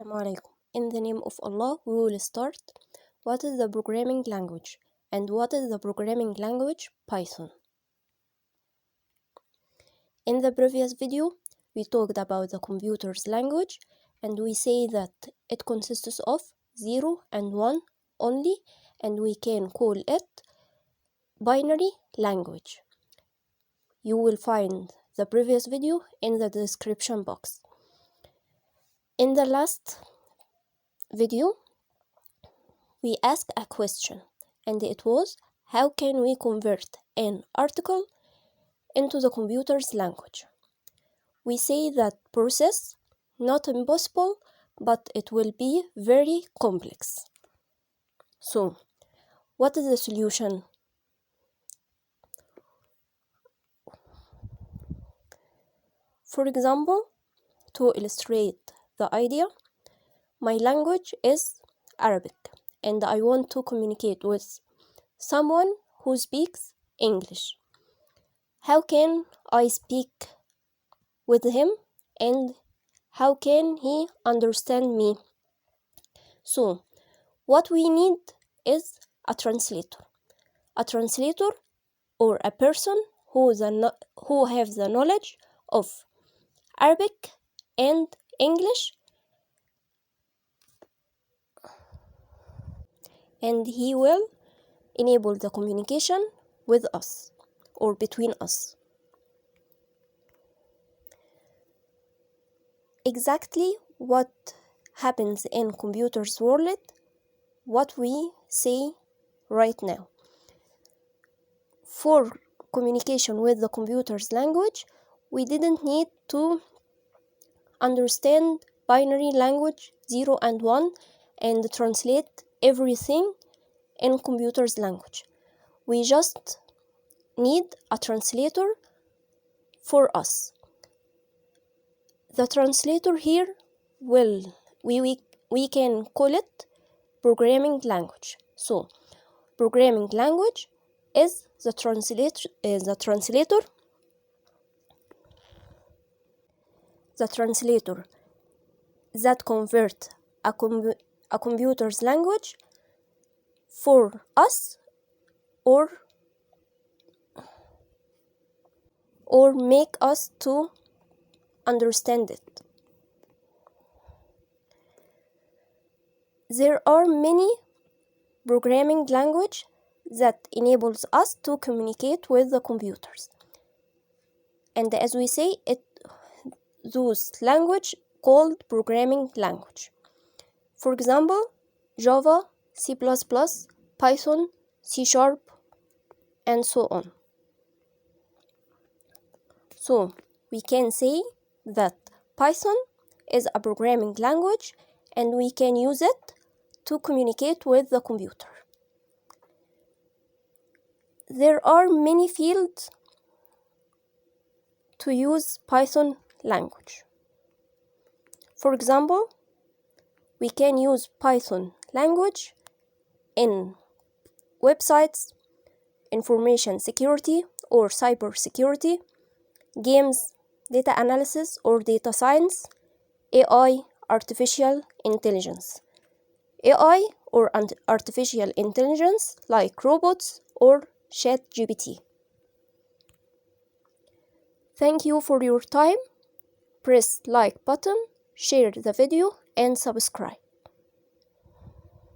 Assalamu alaikum. In the name of Allah, we will start. What is the programming language? And what is the programming language Python? In the previous video, we talked about the computer's language, and we say that it consists of 0 and 1 only, and we can call it binary language. You will find the previous video in the description box. In the last video, we asked a question, and it was, how can we convert an article into the computer's language? We say that process, not impossible, but it will be very complex. So, what is the solution? For example, to illustrate the idea, my language is Arabic, and I want to communicate with someone who speaks English. How can I speak with him, and how can he understand me? So, what we need is a translator. A translator or a person who has the knowledge of Arabic and English, and he will enable the communication with us or between us. Exactly what happens in computer's world, what we say right now. For communication with the computer's language, we didn't need to understand binary language 0 and 1 and translate everything in computer's language. We just need a translator for us. The translator here we can call it programming language. So, programming language is the translator that convert a computer's language for us or make us to understand it. There are many programming language that enables us to communicate with the computers, and as we say it, those language called programming language. For example, Java, C++, Python, C#, and so on. So we can say that Python is a programming language, and we can use it to communicate with the computer. There are many fields to use Python language. For example, we can use Python language in websites, information security or cyber security, games, data analysis or data science, AI, artificial intelligence. AI or artificial intelligence like robots or ChatGPT. Thank you for your time. Press like button, share the video, and subscribe.